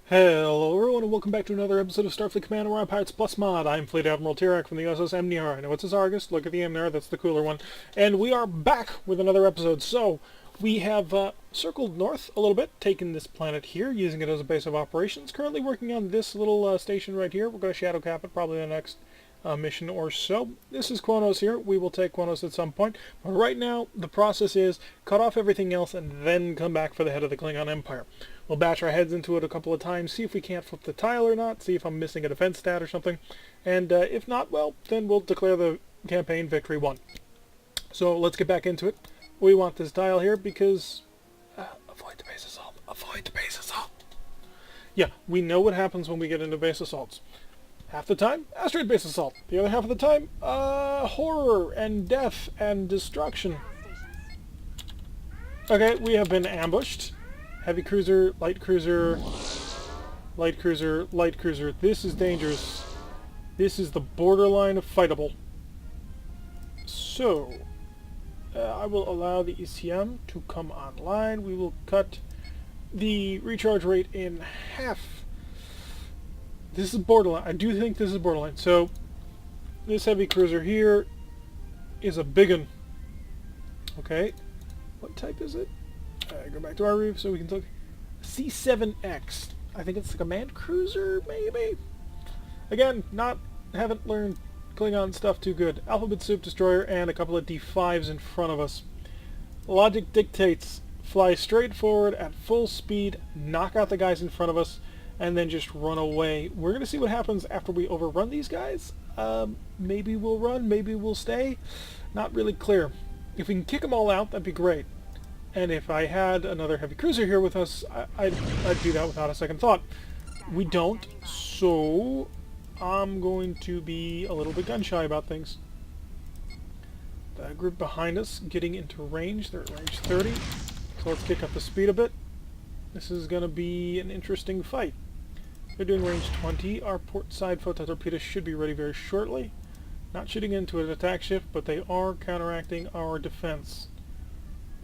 Hello everyone and welcome back to another episode of Starfleet Command Orion Pirates Plus Mod. I'm Fleet Admiral Tirak from the USS Amniar. I know it's Argus, look at the Amniar, that's the cooler one. And we are back with another episode. So, we have circled north a little bit, taken this planet here, using it as a base of operations. Currently working on this little station right here. We're going to shadow cap it probably the next mission or so. This is Quonos here. We will take Quonos at some point. But right now, the process is cut off everything else and then come back for the head of the Klingon Empire. We'll bash our heads into it a couple of times, see if we can't flip the tile or not, see if I'm missing a defense stat or something. And if not, well, then we'll declare the campaign victory won. So let's get back into it. We want this tile here because... avoid the base assault. Avoid the base assault. Yeah, we know what happens when we get into base assaults. Half the time, asteroid base assault. The other half of the time, horror and death and destruction. Okay, we have been ambushed. Heavy cruiser, light cruiser, light cruiser, light cruiser. This is dangerous. This is the borderline of fightable. So, I will allow the ECM to come online. We will cut the recharge rate in half. This is borderline. I do think this is borderline. So, this heavy cruiser here is a big one. Okay. What type is it? Go back to our roof so we can look. C7X. I think it's the command cruiser, maybe? Again, haven't learned Klingon stuff too good. Alphabet Soup Destroyer and a couple of D5s in front of us. Logic dictates fly straight forward at full speed, knock out the guys in front of us, and then just run away. We're going to see what happens after we overrun these guys. Maybe we'll run, maybe we'll stay. Not really clear. If we can kick them all out, that'd be great. And if I had another heavy cruiser here with us, I'd do that without a second thought. We don't, so I'm going to be a little bit gun-shy about things. The group behind us getting into range. They're at range 30. So let's kick up the speed a bit. This is going to be an interesting fight. They're doing range 20. Our port side photon torpedoes should be ready very shortly. Not shooting into an attack ship, but they are counteracting our defense.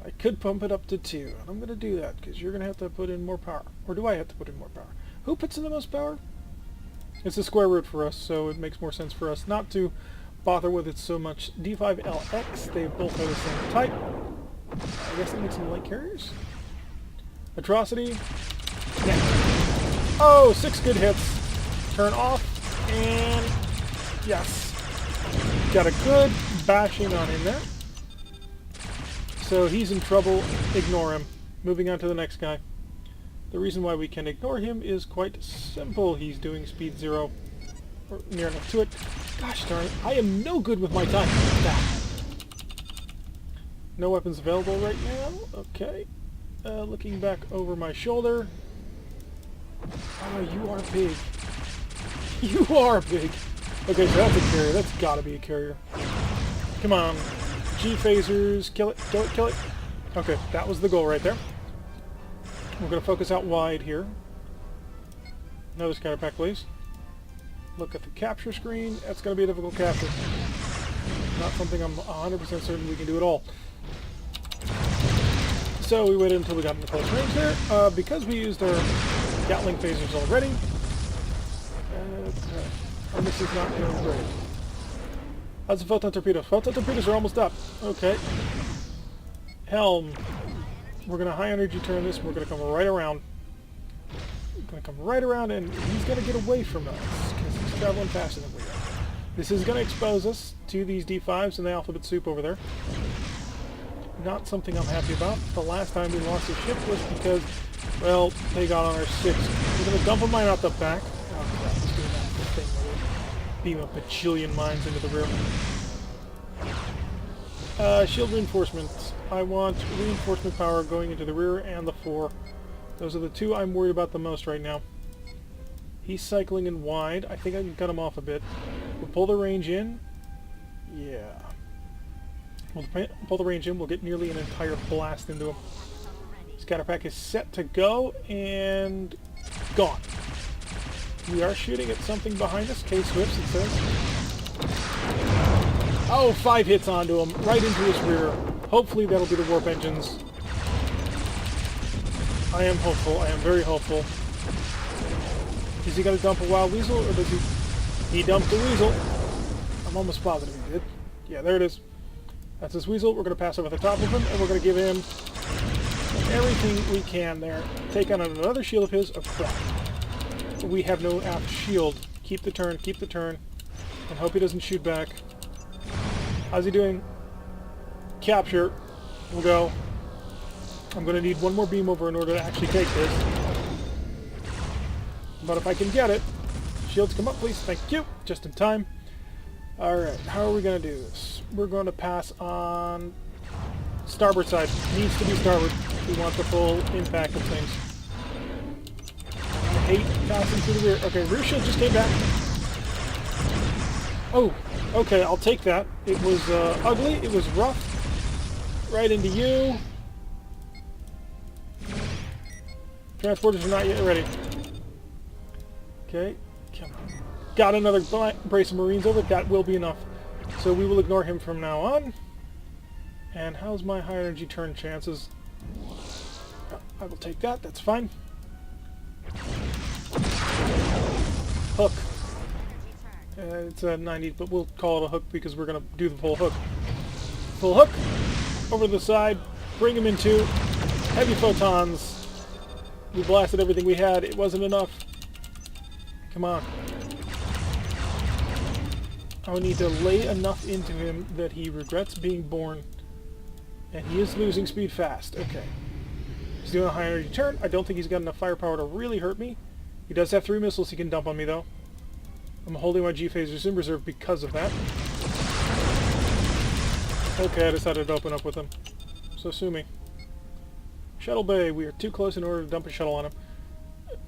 I could pump it up to 2, and I'm going to do that, because you're going to have to put in more power. Or do I have to put in more power? Who puts in the most power? It's the square root for us, so it makes more sense for us not to bother with it so much. D5LX, they both have the same type. I guess that makes them light carriers. Atrocity. Yeah. Oh, 6 good hits. Turn off, and yes. Got a good bashing on him there. So he's in trouble. Ignore him. Moving on to the next guy. The reason why we can ignore him is quite simple. He's doing speed 0, or near enough to it. Gosh darn it, I am no good with my time. No weapons available right now. Okay. Looking back over my shoulder. Oh, you are big. You are big. Okay, so that's a carrier. That's gotta be a carrier. Come on. G-phasers. Kill it, kill it, kill it. Okay, that was the goal right there. We're going to focus out wide here. Another scatter pack, please. Look at the capture screen. That's going to be a difficult capture. Not something I'm 100% certain we can do at all. So we waited until we got into close range there. Because we used our Gatling phasers already, our miss is not doing great. How's the photon torpedoes? Photon torpedoes are almost up. Okay. Helm. We're going to high energy turn this. We're going to come right around. We're going to come right around, and he's going to get away from us because he's traveling faster than we are. This is going to expose us to these D5s and the alphabet soup over there. Not something I'm happy about. The last time we lost a ship was because, well, they got on our 6. We're going to dump a mine out the back. Oh, crap. Let's do that thing where we beam a bajillion mines into the rear. Shield reinforcements. I want reinforcement power going into the rear and the fore. Those are the two I'm worried about the most right now. He's cycling in wide. I think I can cut him off a bit. We'll pull the range in. Yeah. We'll pull the range in. We'll get nearly an entire blast into him. Scatter pack is set to go and gone. We are shooting at something behind us. K-Swifts, it says. Oh, 5 hits onto him, right into his rear. Hopefully that'll be the warp engines. I am hopeful. I am very hopeful. Is he going to dump a wild weasel, or does he... He dumped the weasel. I'm almost positive he did. Yeah, there it is. That's his weasel. We're going to pass over the top of him, and we're going to give him everything we can there. Take on another shield of his. Oh, crap. We have no aft shield. Keep the turn, and hope he doesn't shoot back. How's he doing? Capture. We'll go. I'm going to need one more beam over in order to actually take this. But if I can get it... Shields, come up, please. Thank you. Just in time. Alright, how are we going to do this? We're going to pass on... Starboard side. Needs to be starboard. We want the full impact of things. I hate passing through the rear. Okay, rear shield just came back. Oh, okay, I'll take that. It was ugly. It was rough. Right into you. Transporters are not yet ready. Okay, come on. Got another brace of Marines over. That will be enough. So we will ignore him from now on. And how's my high energy turn chances? I will take that. That's fine. Hook. It's a 90, but we'll call it a hook because we're going to do the full hook. Full hook. Over to the side. Bring him into heavy photons. We blasted everything we had. It wasn't enough. Come on. I would need to lay enough into him that he regrets being born. And he is losing speed fast. Okay. He's doing a high energy turn. I don't think he's got enough firepower to really hurt me. He does have 3 missiles he can dump on me, though. I'm holding my G-phasers in reserve because of that. Okay, I decided to open up with him. So sue me. Shuttle bay. We are too close in order to dump a shuttle on him.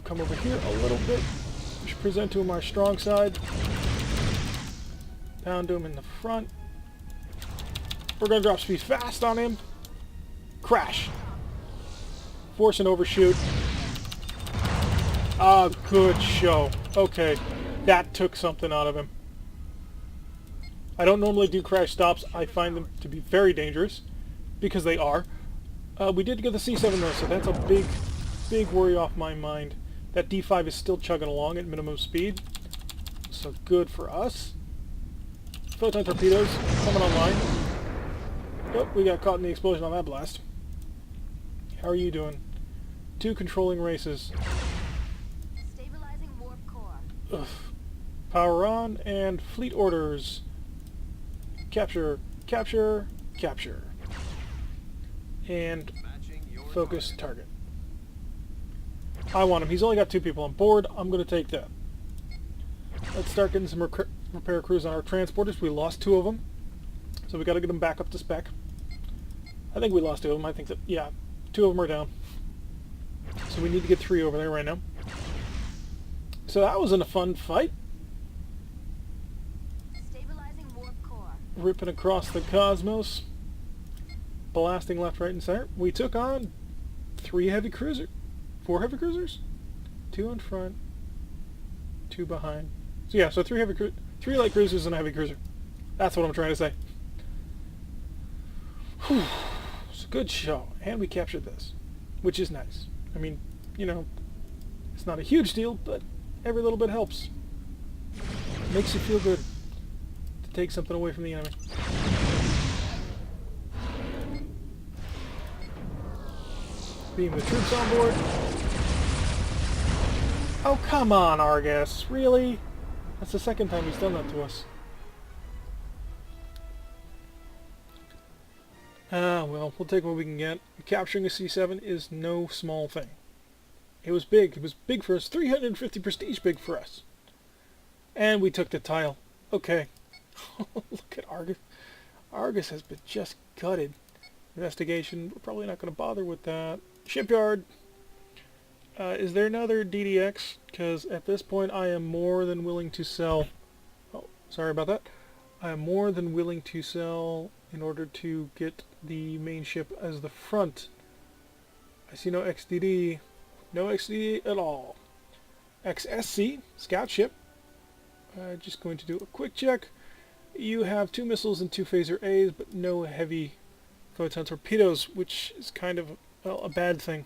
Come over here a little bit. We should present to him our strong side. Pound him in the front. We're going to drop speed fast on him. Crash. Force an overshoot. Ah, good show. Okay, that took something out of him. I don't normally do crash stops. I find them to be very dangerous, because they are. We did get the C7 though, so that's a big worry off my mind. That D5 is still chugging along at minimum speed, so good for us. Photon torpedoes coming online. Oh, we got caught in the explosion on that blast. How are you doing? 2 controlling races. Stabilizing warp core. Ugh. Power on and fleet orders. Capture, capture, capture. And focus target. I want him. He's only got 2 people on board. I'm going to take that. Let's start getting some repair crews on our transporters. We lost 2 of them. So we got to get them back up to spec. I think we lost 2 of them. I think that, yeah, 2 of them are down. So we need to get 3 over there right now. So that wasn't a fun fight. Stabilizing warp core. Ripping across the cosmos. Blasting left, right, and center. We took on 3 heavy cruisers. 4 heavy cruisers? 2 in front. 2 behind. So yeah, so 3 light cruisers and a heavy cruiser. That's what I'm trying to say. Whew. It's a good show. And we captured this, which is nice. I mean, you know, it's not a huge deal, but every little bit helps. Makes you feel good to take something away from the enemy. Beam the troops on board. Oh, come on, Argus. Really? That's the second time he's done that to us. Well, we'll take what we can get. Capturing a C7 is no small thing. It was big. It was big for us. 350 prestige big for us. And we took the tile. Okay. Look at Argus. Argus has been just gutted. Investigation. We're probably not going to bother with that. Shipyard. Is there another DDX? Because at this point I am more than willing to sell. Oh, sorry about that. I am more than willing to sell in order to get the main ship as the front. I see no XDD. No XDD at all. XSC, scout ship. Just going to do a quick check. You have 2 missiles and 2 phaser A's, but no heavy photon torpedoes, which is kind of, well, a bad thing.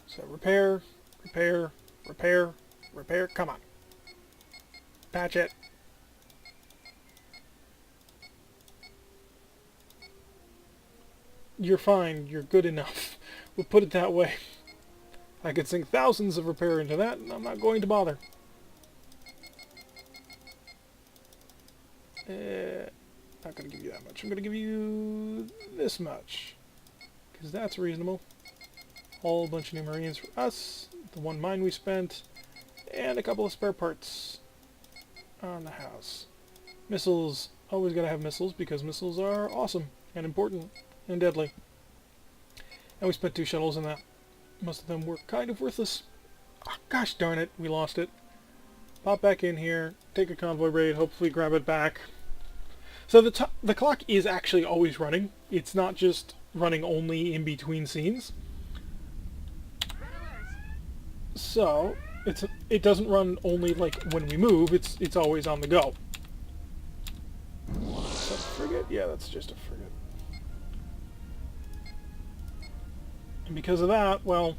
So repair, repair, Repair. Repair. Come on. Patch it. You're fine. You're good enough. We'll put it that way. I could sink thousands of repair into that, and I'm not going to bother. Not going to give you that much. I'm going to give you this much. Because that's reasonable. Whole bunch of new Marines for us. The one mine we spent. And a couple of spare parts on the house. Missiles. Always got to have missiles because missiles are awesome and important and deadly. And we spent 2 shuttles on that. Most of them were kind of worthless. Oh, gosh darn it, we lost it. Pop back in here, take a convoy raid, hopefully grab it back. So the clock is actually always running. It's not just running only in between scenes. So it doesn't run only like when we move. It's always on the go. Is that a frigate? Yeah, that's just a frigate. And because of that, well,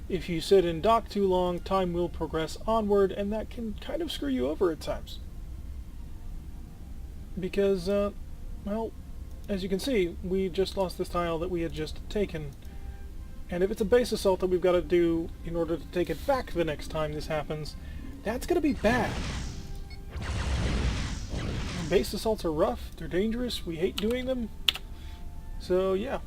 if you sit in dock too long, time will progress onward, and that can kind of screw you over at times. Because, well, as you can see, we just lost this tile that we had just taken. And if it's a base assault that we've got to do in order to take it back the next time this happens, that's going to be bad. Base assaults are rough, they're dangerous, we hate doing them. So, yeah.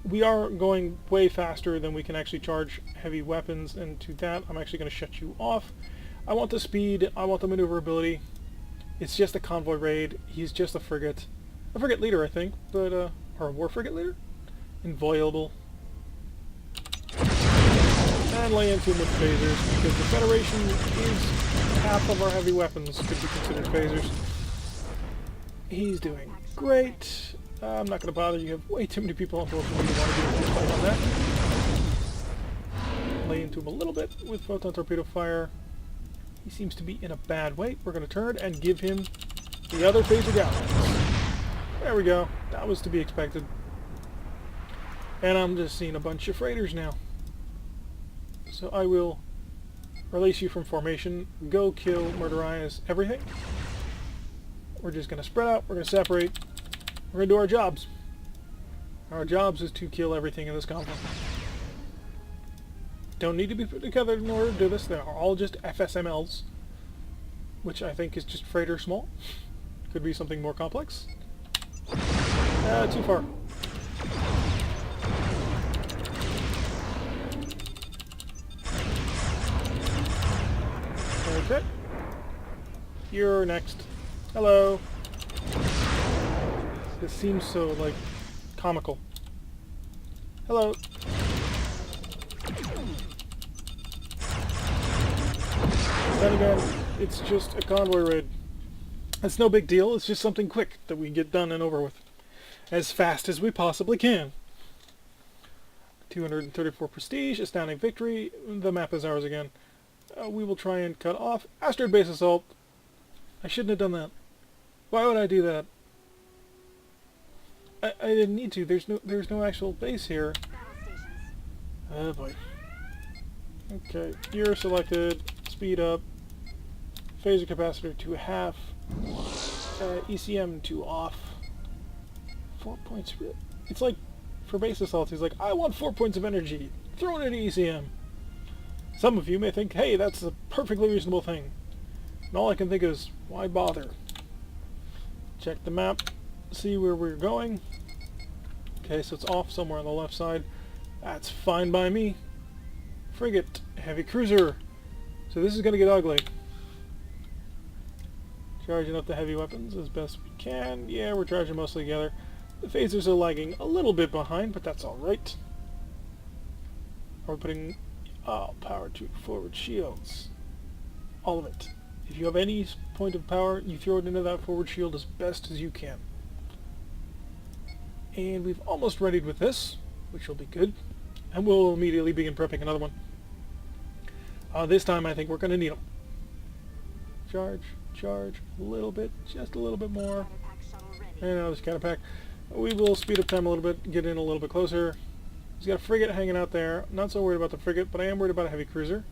We are going way faster than we can actually charge heavy weapons, and to that I'm actually going to shut you off. I want the speed, I want the maneuverability. It's just a convoy raid, he's just a frigate. A frigate leader, I think, but, or a war frigate leader? Inviolable. And lay into him with phasers, because the Federation is half of our heavy weapons could be considered phasers. He's doing great. I'm not going to bother. You have way too many people on board for me to want to do a fight on that. Lay into him a little bit with photon torpedo fire. He seems to be in a bad way. We're going to turn and give him the other phaser galleons. There we go. That was to be expected. And I'm just seeing a bunch of freighters now. So I will release you from formation. Go kill, murderize everything. We're just going to spread out. We're going to separate. We're going to do our jobs. Our jobs is to kill everything in this conflict. Don't need to be put together in order to do this. They are all just FSMLs, which I think is just freighter small. Could be something more complex. Too far. Okay. You're next. Hello. This seems so, like, comical. Hello. Then again, it's just a convoy raid. It's no big deal, it's just something quick that we can get done and over with. As fast as we possibly can. 234 prestige, astounding victory. The map is ours again. We will try and cut off asteroid base assault. I shouldn't have done that. Why would I do that? I didn't need to. There's no actual base here. Oh boy. Okay, you're selected. Speed up. Phaser capacitor to half. ECM to off. 4 points. It's like for base assaults. He's like, I want 4 points of energy. Throw it into ECM. Some of you may think, hey, that's a perfectly reasonable thing. And all I can think is, why bother? Check the map. See where we're going. Okay, so it's off somewhere on the left side. That's fine by me. Frigate, heavy cruiser. So this is going to get ugly. Charging up the heavy weapons as best we can. Yeah, we're charging mostly together. The phasers are lagging a little bit behind, but that's alright. We're putting power to forward shields. All of it. If you have any point of power, you throw it into that forward shield as best as you can. And we've almost readied with this, which will be good. And we'll immediately begin prepping another one. This time I think we're going to need them. Charge, a little bit, just a little bit more. And another scatter pack. We will speed up time a little bit, get in a little bit closer. He's got a frigate hanging out there. Not so worried about the frigate, but I am worried about a heavy cruiser.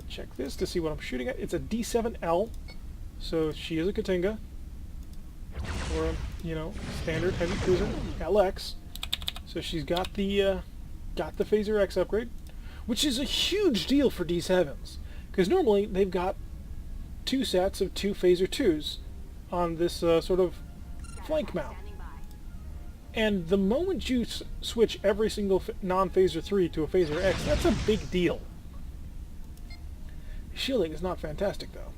Check this to see what I'm shooting at. It's a D7L, so she is a Katinga, or a, you know, standard heavy cruiser, LX. So she's got the Phaser X upgrade, which is a huge deal for D7s, because normally they've got 2 sets of 2 Phaser 2s on this sort of flank mount. And the moment you switch every single non-Phaser 3 to a Phaser X, that's a big deal. Shielding is not fantastic, though.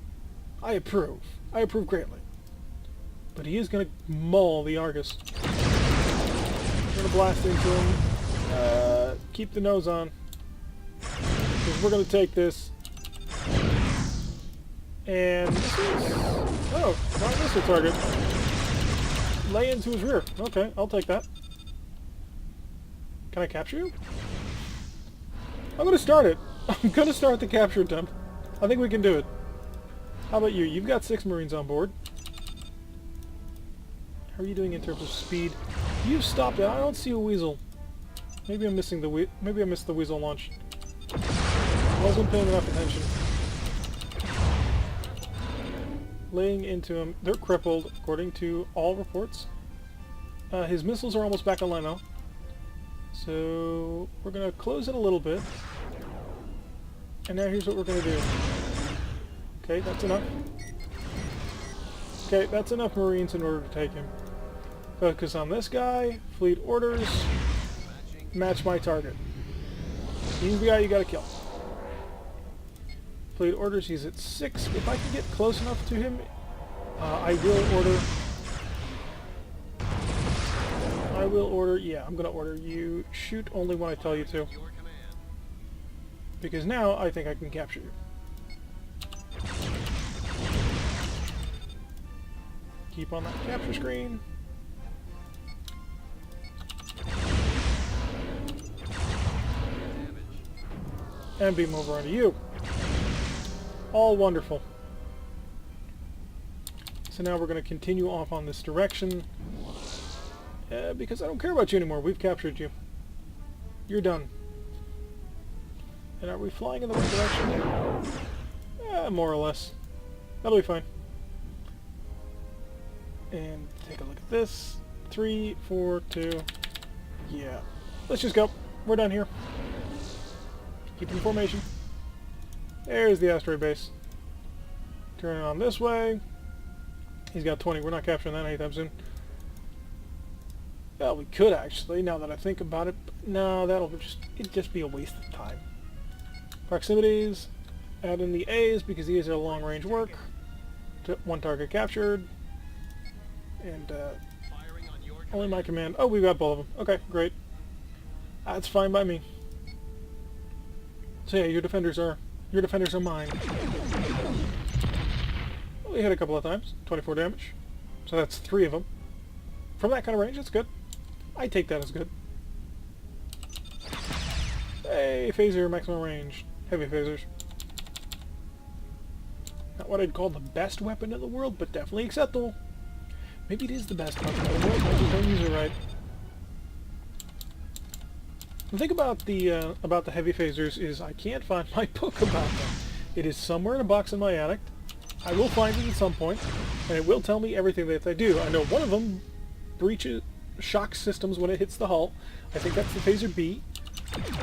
I approve. I approve greatly. But he is going to maul the Argus. I'm going to blast into him. Keep the nose on. Because we're going to take this. And this is... Oh, not missile target. Lay into his rear. Okay, I'll take that. Can I capture you? I'm going to start it. I'm going to start the capture attempt. I think we can do it. How about you? You've got 6 Marines on board. How are you doing in terms of speed? You've stopped it. I don't see a weasel. Maybe I'm missing the maybe I missed the weasel launch. I wasn't paying enough attention. Laying into him. They're crippled, according to all reports. His missiles are almost back online now. So we're going to close it a little bit. And now here's what we're going to do. Okay, that's enough. Okay, that's enough Marines in order to take him. Focus on this guy. Fleet orders. Match my target. He's the guy you gotta kill. Fleet orders, he's at 6. If I can get close enough to him, I will order, yeah, I'm gonna order you shoot only when I tell you to. Because now I think I can capture you. Keep on that capture screen. And beam over onto you. All wonderful. So now we're going to continue off on this direction. Because I don't care about you anymore. We've captured you. You're done. And are we flying in the right direction? More or less. That'll be fine. And take a look at this. 3, 4, 2. Yeah. Let's just go. We're done here. Keep in formation. There's the asteroid base. Turn it on this way. He's got 20. We're not capturing that anytime soon. Well, we could actually, now that I think about it. But no, it'd just be a waste of time. Proximities. Add in the A's because these are long-range work. 1 target captured. And only my command. Oh, we've got both of them. Okay, great. That's fine by me. So yeah, your defenders are mine. Well, we hit a couple of times. 24 damage. So that's 3 of them. From that kind of range, that's good. I take that as good. Hey, phaser maximum range. Heavy phasers. Not what I'd call the best weapon in the world, but definitely acceptable. Maybe it is the best weapon in the world, I just don't use it right. The thing about the heavy phasers is I can't find my book about them. It is somewhere in a box in my attic. I will find it at some point, and it will tell me everything that they do. I know one of them breaches shock systems when it hits the hull. I think that's the phaser B,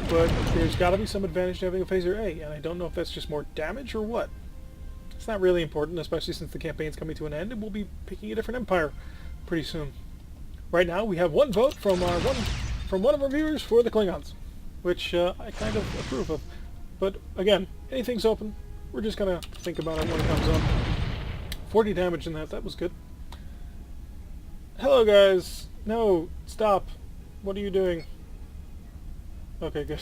but there's got to be some advantage to having a phaser A, and I don't know if that's just more damage or what. It's not really important, especially since the campaign's coming to an end, and we'll be picking a different empire pretty soon. Right now, we have 1 vote from one of our viewers for the Klingons, which I kind of approve of. But again, anything's open. We're just gonna think about it when it comes up. 40 damage in that. That was good. Hello, guys. No, stop. What are you doing? Okay, good.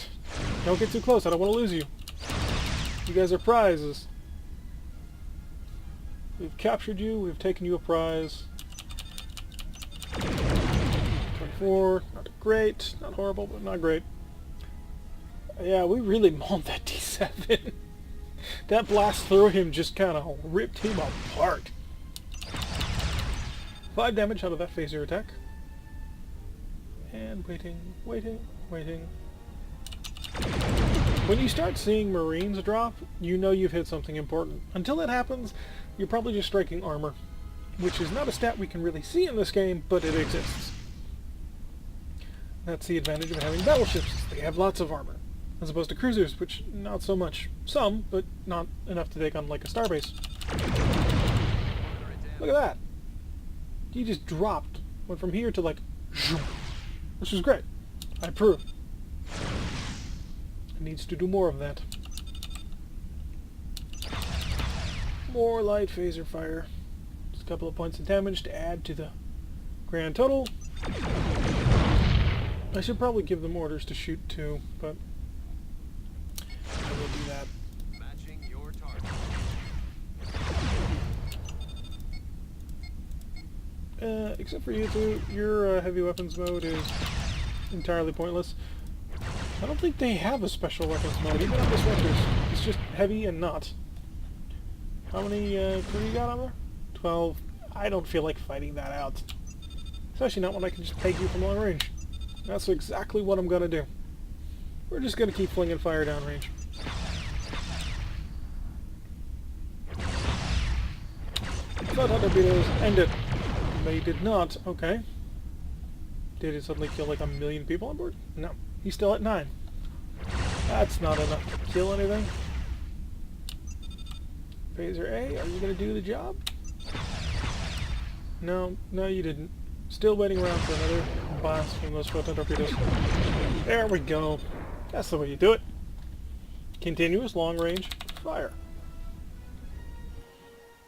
Don't get too close. I don't want to lose you. You guys are prizes. We've captured you. We've taken you a prize. 24. Not great. Not horrible, but not great. Yeah, we really mauled that D7. That blast through him just kind of ripped him apart. 5 damage out of that phaser attack. And waiting, waiting. Waiting. When you start seeing Marines drop, you know you've hit something important. Until that happens, you're probably just striking armor, which is not a stat we can really see in this game, but it exists. That's the advantage of having battleships. They have lots of armor, as opposed to cruisers, which not so much. Some, but not enough to take on like a Starbase. Look at that! He just dropped. Went from here to like, which is great. I approve. It needs to do more of that. More light phaser fire. Just a couple of points of damage to add to the grand total. I should probably give them orders to shoot too, but I will do that. Matching your target. Except for you two, your heavy weapons mode is entirely pointless. I don't think they have a special weapons mode, even on Disruptors. It's just heavy and not. How many crew you got on there? 12. I don't feel like fighting that out. Especially not when I can just take you from long range. That's exactly what I'm gonna do. We're just gonna keep flinging fire downrange. Thought torpedoes ended. They did not. Okay. Did it suddenly kill like 1,000,000 people on board? No. He's still at 9. That's not enough to kill anything. Phaser A, are you gonna do the job? No, no you didn't. Still waiting around for another blast from those photon torpedoes. There we go. That's the way you do it. Continuous long-range fire.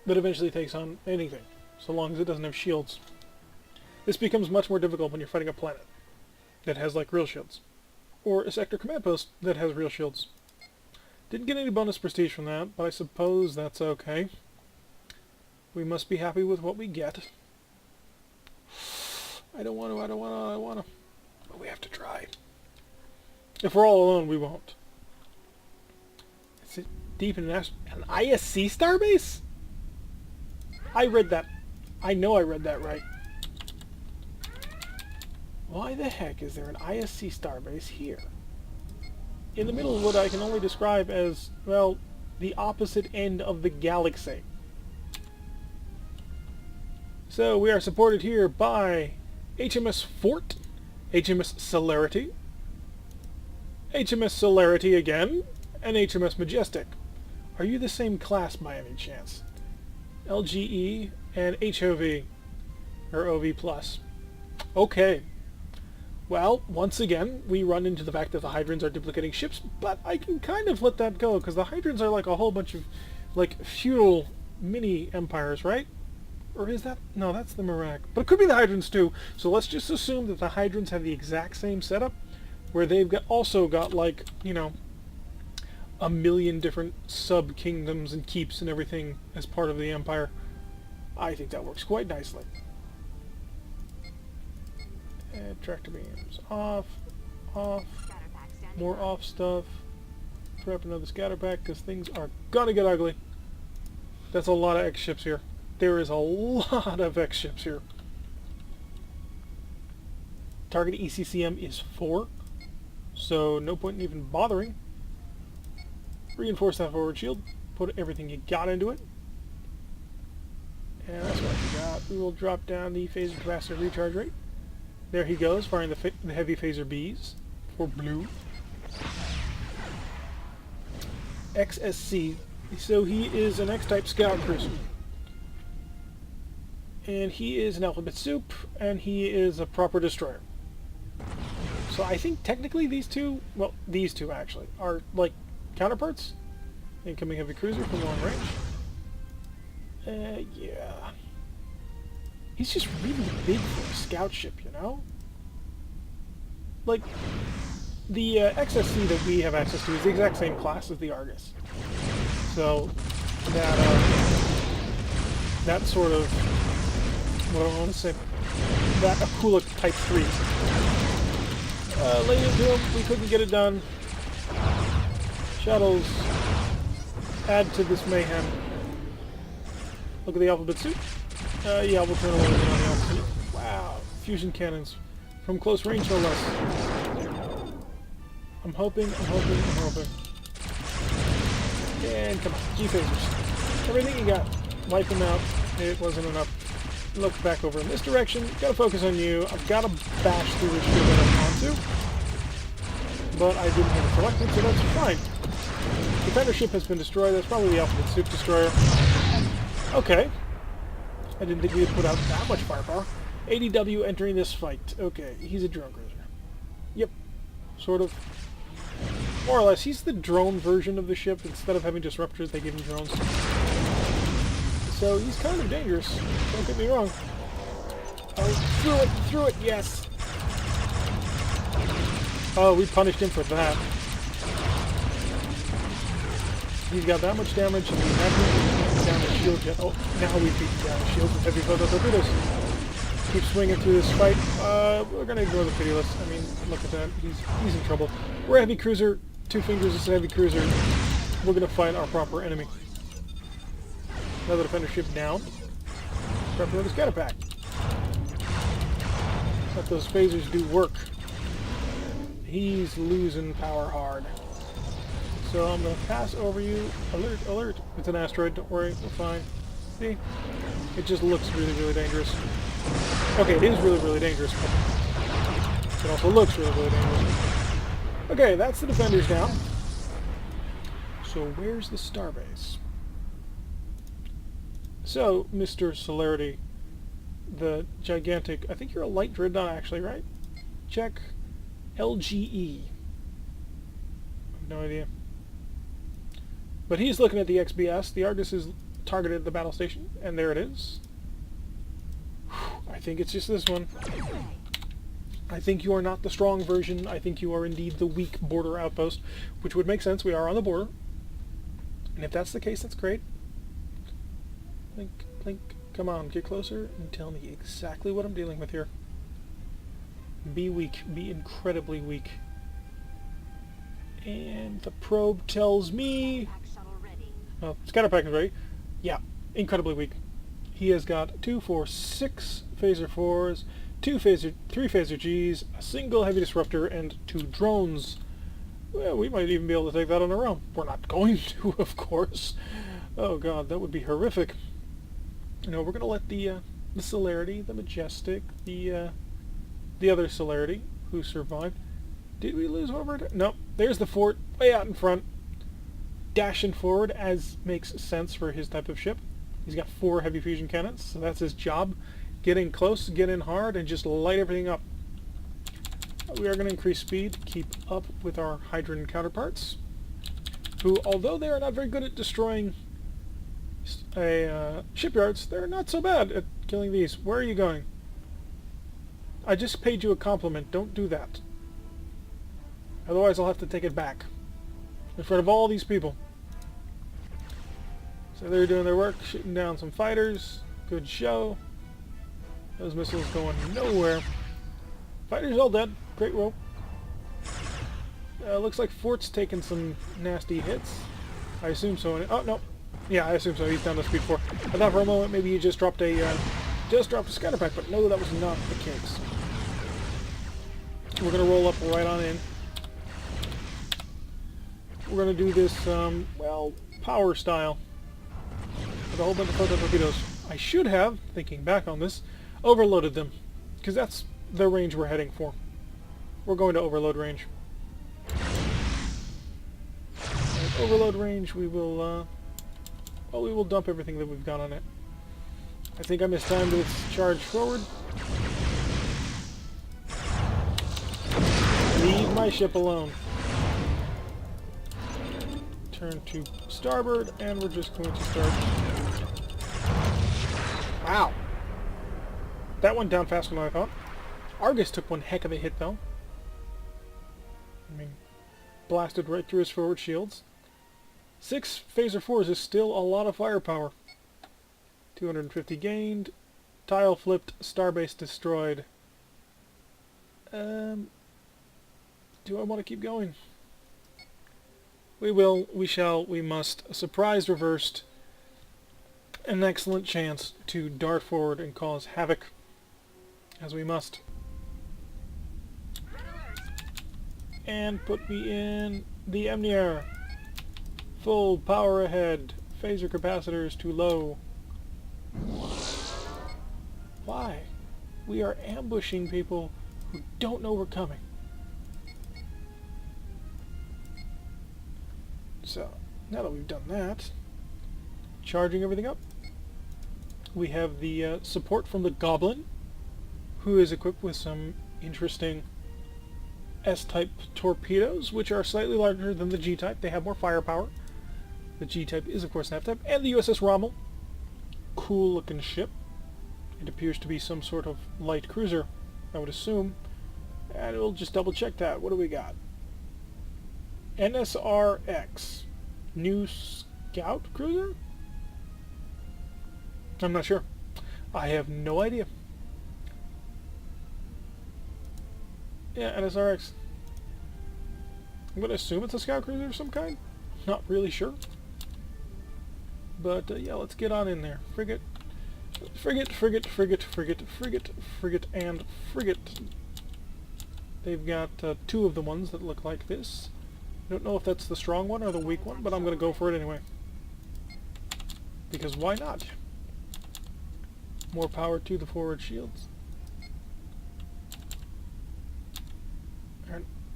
That eventually takes on anything, so long as it doesn't have shields. This becomes much more difficult when you're fighting a planet that has like real shields. Or a sector command post that has real shields. Didn't get any bonus prestige from that, but I suppose that's okay. We must be happy with what we get. I don't want to. But we have to try. If we're all alone, we won't. Is it deep in an ISC starbase? I read that. I know I read that right. Why the heck is there an ISC starbase here? In the middle of what I can only describe as, well, the opposite end of the galaxy. So we are supported here by HMS Fort, HMS Celerity, HMS Celerity again, and HMS Majestic. Are you the same class by any chance? LGE and HOV, or OV+. Okay. Well, once again, we run into the fact that the Hydrons are duplicating ships, but I can kind of let that go, because the Hydrons are like a whole bunch of, like, feudal mini-empires, right? Or is that... No, that's the Merak. But it could be the Hydrons, too. So let's just assume that the Hydrons have the exact same setup, where they've also got, like, you know, 1,000,000 different sub-kingdoms and keeps and everything as part of the Empire. I think that works quite nicely. Tractor beams off, off, more off stuff. Prep another scatter pack because things are gonna get ugly. That's a lot of X ships here. There is a lot of X ships here. Target ECCM is 4, so no point in even bothering. Reinforce that forward shield. Put everything you got into it. And that's what we got. We will drop down the phaser capacitor recharge rate. There he goes, firing the heavy phaser Bs for blue. XSC. So he is an X-type scout cruiser. And he is an alphabet soup, and he is a proper destroyer. So I think technically these two, well, these two actually, are like counterparts. Incoming heavy cruiser from long range. Yeah. He's just really big for a scout ship, you know? Like, the XSC that we have access to is the exact same class as the Argus. So, that sort of, what do I want to say? That Akula Type 3. Laid into him, we couldn't get it done. Shuttles add to this mayhem. Look at the alphabet suit. Yeah, we'll turn away on the alphabet. Wow, fusion cannons from close range, no less. I'm hoping. And come on, G-phasers. Everything you got. Wipe them out. It wasn't enough. Look back over in this direction. Gotta focus on you. I've gotta bash through the shield that I'm onto. But I didn't have it selected, so that's fine. Defender ship has been destroyed. That's probably the Alphabet Soup Destroyer. Okay. I didn't think we had put out that much firepower. ADW entering this fight. Okay, he's a drone cruiser. Yep. Sort of. More or less. He's the drone version of the ship. Instead of having disruptors, they give him drones. So he's kind of dangerous. Don't get me wrong. Oh, through it, yes. Oh, we punished him for that. He's got that much damage, and we haven't down his shield yet. Oh, now we've beaten down his shield with heavy photo torpedoes. Keep swinging through this fight. We're gonna ignore the pitiless. I mean, look at that. He's in trouble. We're a heavy cruiser. Two fingers is a heavy cruiser. We're gonna fight our proper enemy. Another defender ship down. Prep for the scatter pack. Let those phasers do work. He's losing power hard. So I'm going to pass over you. Alert, alert. It's an asteroid. Don't worry. We're fine. See? It just looks really, really dangerous. Okay, it is really, really dangerous. But it also looks really, really dangerous. Okay, that's the defenders down. So where's the Starbase? So, Mr. Celerity, the gigantic... I think you're a light dreadnought, actually, right? Check. LGE. I have no idea. But he's looking at the XBS. The Argus is targeted at the battle station, and there it is. Whew, I think it's just this one. I think you are not the strong version. I think you are indeed the weak border outpost, which would make sense. We are on the border. And if that's the case, that's great. Blink, blink. Come on, get closer and tell me exactly what I'm dealing with here. Be weak. Be incredibly weak. And the probe tells me... Oh, scatter pack is ready. Yeah, incredibly weak. He has got 2, 4, 6 phaser 4s, 3 phaser Gs, a single heavy disruptor, and 2 drones. Well, we might even be able to take that on our own. We're not going to, of course. Oh god, that would be horrific. No, we're going to let the Celerity, the Majestic, the other Celerity, who survived. Did we lose over it? Nope. There's the fort, way out in front. Dashing forward, as makes sense for his type of ship. He's got 4 heavy fusion cannons, so that's his job. Get in close, get in hard, and just light everything up. We are going to increase speed, keep up with our Hydran counterparts, who, although they are not very good at destroying shipyards, they're not so bad at killing these. Where are you going? I just paid you a compliment. Don't do that. Otherwise I'll have to take it back. In front of all these people. So they're doing their work, shooting down some fighters. Good show. Those missiles going nowhere. Fighters all dead. Great roll. Looks like Fort's taking some nasty hits. I assume so. Oh, no. Yeah, I assume so. He's down to speed 4. I thought for a moment maybe he just dropped a scatter pack, but no, that was not the case. We're going to roll up right on in. We're going to do this, well, power style. With a whole bunch of photon torpedoes. I should have, thinking back on this, overloaded them. Because that's the range we're heading for. We're going to overload range. At overload range, we will, well, we will dump everything that we've got on it. I think I mistimed its charge forward. Leave my ship alone. Turn to starboard, and we're just going to start. Wow! That went down faster than I thought. Argus took one heck of a hit, though. I mean, blasted right through his forward shields. 6 phaser 4s is still a lot of firepower. 250 gained. Tile flipped. Starbase destroyed. Do I want to keep going? We will, we shall, we must. A surprise reversed. An excellent chance to dart forward and cause havoc. As we must. And put me in the Emnier. Full power ahead. Phaser capacitors too low. Why? We are ambushing people who don't know we're coming. So, now that we've done that, charging everything up, we have the support from the Goblin, who is equipped with some interesting S-type torpedoes, which are slightly larger than the G-type. They have more firepower. The G-type is, of course, an F-type. And the USS Rommel. Cool-looking ship. It appears to be some sort of light cruiser, I would assume. And we'll just double-check that. What do we got? NSRX. New Scout Cruiser? I'm not sure. I have no idea. Yeah, NSRX. I'm going to assume it's a scout cruiser of some kind. Not really sure. But, yeah, let's get on in there. Frigate, and frigate. They've got two of the ones that look like this. I don't know if that's the strong one or the weak one, but I'm going to go for it anyway. Because why not? More power to the forward shields.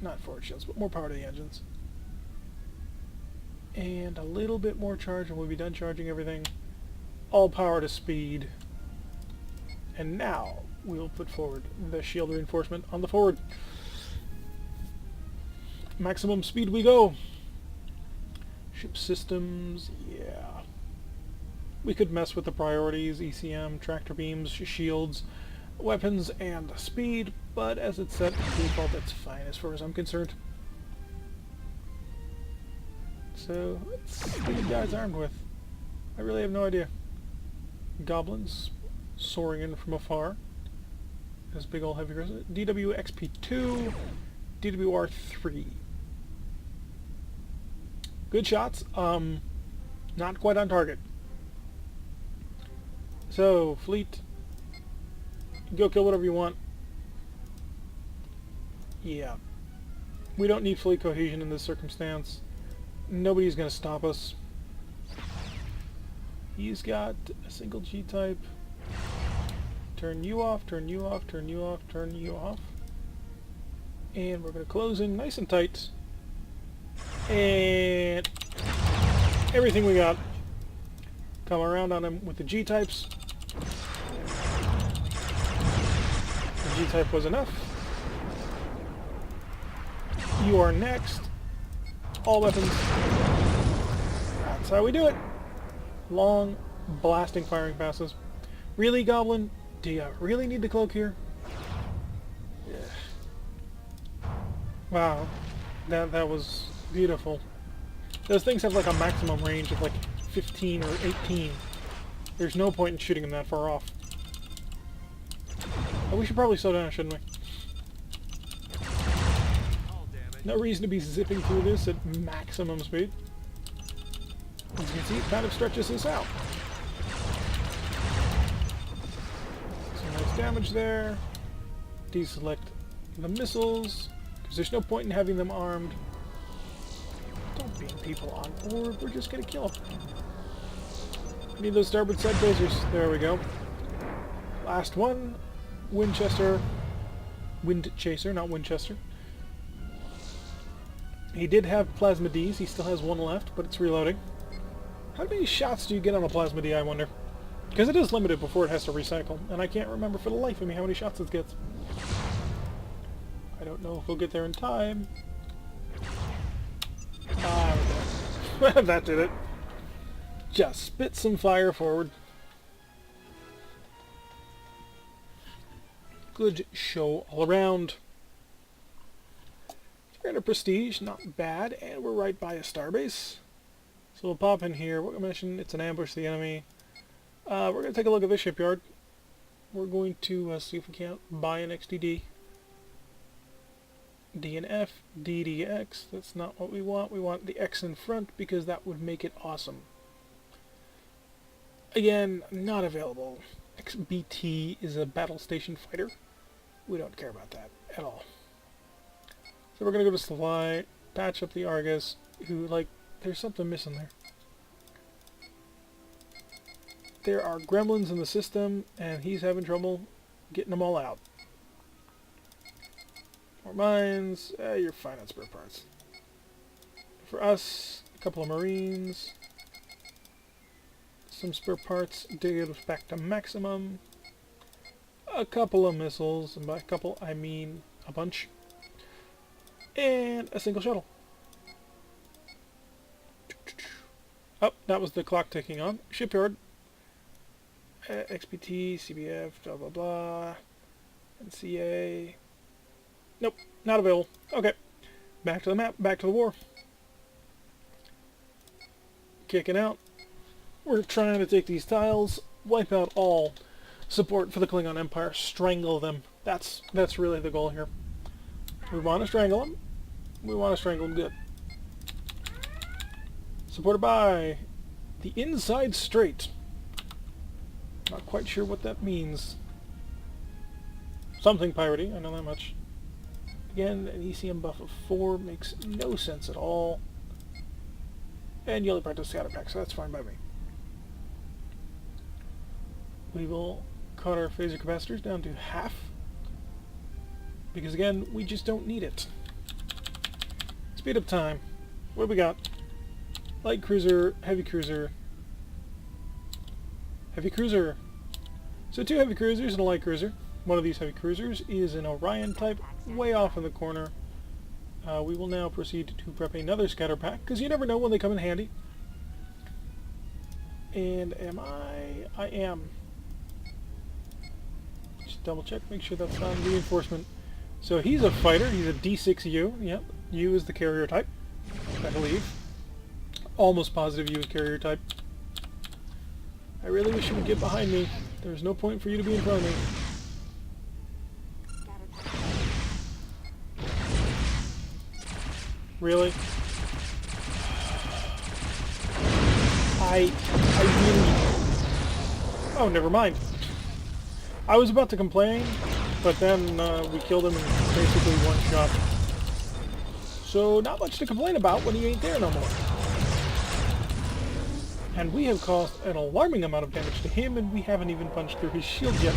Not forward shields, but more power to the engines. And a little bit more charge and we'll be done charging everything. All power to speed. And now we'll put forward the shield reinforcement on the forward. Maximum speed we go. Ship systems, yeah. We could mess with the priorities, ECM, tractor beams, shields, weapons, and speed, but as it's set to default, that's fine as far as I'm concerned. So, let's see what you guys armed with. I really have no idea. Goblins soaring in from afar. This big old heavy cruiser. DWXP2, DWR3. Good shots. Not quite on target. So, fleet, go kill whatever you want. Yeah. We don't need fleet cohesion in this circumstance. Nobody's going to stop us. He's got a single G-type. Turn you off, turn you off, turn you off, turn you off. And we're going to close in nice and tight. And everything we got. Come around on him with the G-types. The G-type was enough. You are next. All weapons. That's how we do it. Long, blasting firing passes. Really, Goblin? Do you really need to cloak here? Yeah. Wow. That was beautiful. Those things have like a maximum range of like 15 or 18. There's no point in shooting them that far off. But we should probably slow down, shouldn't we? No reason to be zipping through this at maximum speed. As you can see, it kind of stretches this out. Some nice damage there. Deselect the missiles, because there's no point in having them armed. Don't beam people on board, we're just going to kill them. Need those starboard side phasers. There we go. Last one. Winchester. Wind Chaser, not Winchester. He did have Plasma Ds. He still has one left, but it's reloading. How many shots do you get on a Plasma D, I wonder? Because it is limited before it has to recycle, and I can't remember for the life of me how many shots it gets. I don't know if we'll get there in time. That did it. Just spit some fire forward. Good show all around. We're in a prestige, not bad, and we're right by a starbase. So we'll pop in here. What mission? It's an ambush the enemy. We're going to take a look at this shipyard. We're going to see if we can't buy an XDD. D and F, DDX. That's not what we want. We want the X in front because that would make it awesome. Again, not available. XBT is a battle station fighter. We don't care about that at all. So we're gonna go to supply, patch up the Argus, who, like, there's something missing there. There are gremlins in the system, and he's having trouble getting them all out. More mines. You're fine on spare parts. For us, a couple of Marines. Some spare parts to get us back to maximum. A couple of missiles, and by a couple I mean a bunch. And a single shuttle. Oh, that was the clock ticking on. Shipyard. XPT, CBF, blah blah blah. NCA. Nope, not available. Okay. Back to the map, back to the war. Kicking out. We're trying to take these tiles, wipe out all support for the Klingon Empire, strangle them. That's really the goal here. We want to strangle them. We want to strangle them good. Supported by the Inside Strait. Not quite sure what that means. Something piratey, I know that much. Again, an ECM buff of 4 makes no sense at all. And yellow practice scatter pack, so that's fine by me. We will cut our phaser capacitors down to half. Because again, we just don't need it. Speed up time. What do we got? Light cruiser, heavy cruiser. Heavy cruiser. So 2 heavy cruisers and a light cruiser. One of these heavy cruisers is an Orion type, way off in the corner. We will now proceed to prep another scatter pack, because you never know when they come in handy. And am I? I am. Just double check, make sure that's not reinforcement. So he's a fighter, he's a D6U. Yep, U is the carrier type, I believe. Almost positive U is carrier type. I really wish you would get behind me. There's no point for you to be in front of me. Really? I really... Oh, never mind. I was about to complain, but then we killed him in basically one shot. So not much to complain about when he ain't there no more. And we have caused an alarming amount of damage to him, and we haven't even punched through his shield yet.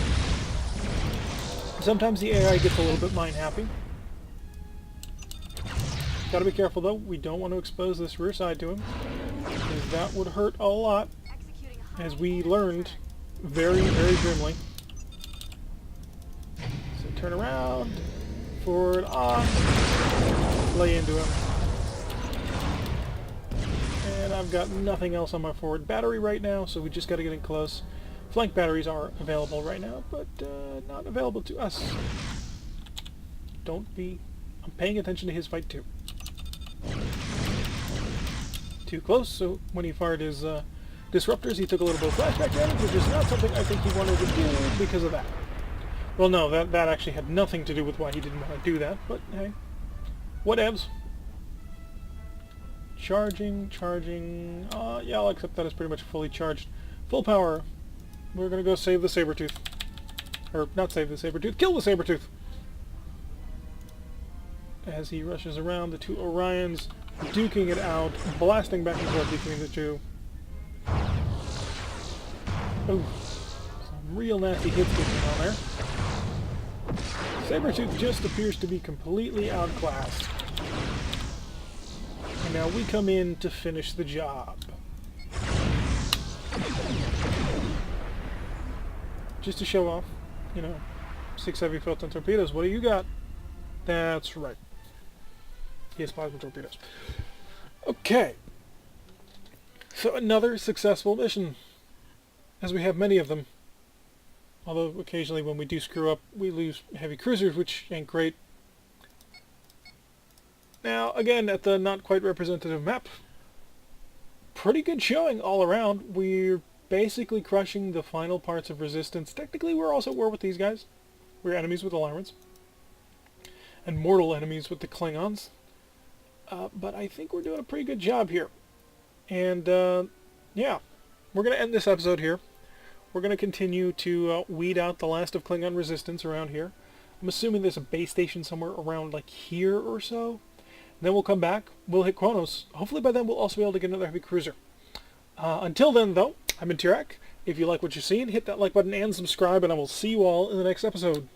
Sometimes the AI gets a little bit mind-happy. Gotta be careful though, we don't want to expose this rear side to him, because that would hurt a lot, as we learned very, very grimly. So turn around, forward, on, lay into him. And I've got nothing else on my forward battery right now, so we just gotta get in close. Flank batteries are available right now, but not available to us. Don't be... I'm paying attention to his fight too. Too close, so when he fired his disruptors, he took a little bit of flashback damage, which is not something I think he wanted to do because of that. Well, no, that actually had nothing to do with why he didn't want to do that, but hey, whatevs. Charging. Yeah, I'll accept that as pretty much fully charged. Full power. We're gonna go save the Sabretooth. Or, not save the Sabretooth, kill the Sabretooth! As he rushes around, the 2 Orions duking it out, blasting back and forth between the 2. Oh, some real nasty hits getting on there. Sabretooth just appears to be completely outclassed. And now we come in to finish the job. Just to show off, you know, 6 heavy photon torpedoes. What do you got? That's right. He has plasma torpedoes. Okay. So another successful mission. As we have many of them. Although occasionally when we do screw up, we lose heavy cruisers, which ain't great. Now, again, at the not quite representative map, pretty good showing all around. We're basically crushing the final parts of Resistance. Technically, we're also at war with these guys. We're enemies with Alarmants. And mortal enemies with the Klingons. But I think we're doing a pretty good job here. And, yeah. We're going to end this episode here. We're going to continue to weed out the last of Klingon resistance around here. I'm assuming there's a base station somewhere around like here or so. Then we'll come back, we'll hit Kronos. Hopefully by then we'll also be able to get another heavy cruiser. Until then though, I've been Tirek. If you like what you're seeing, hit that like button and subscribe, and I will see you all in the next episode.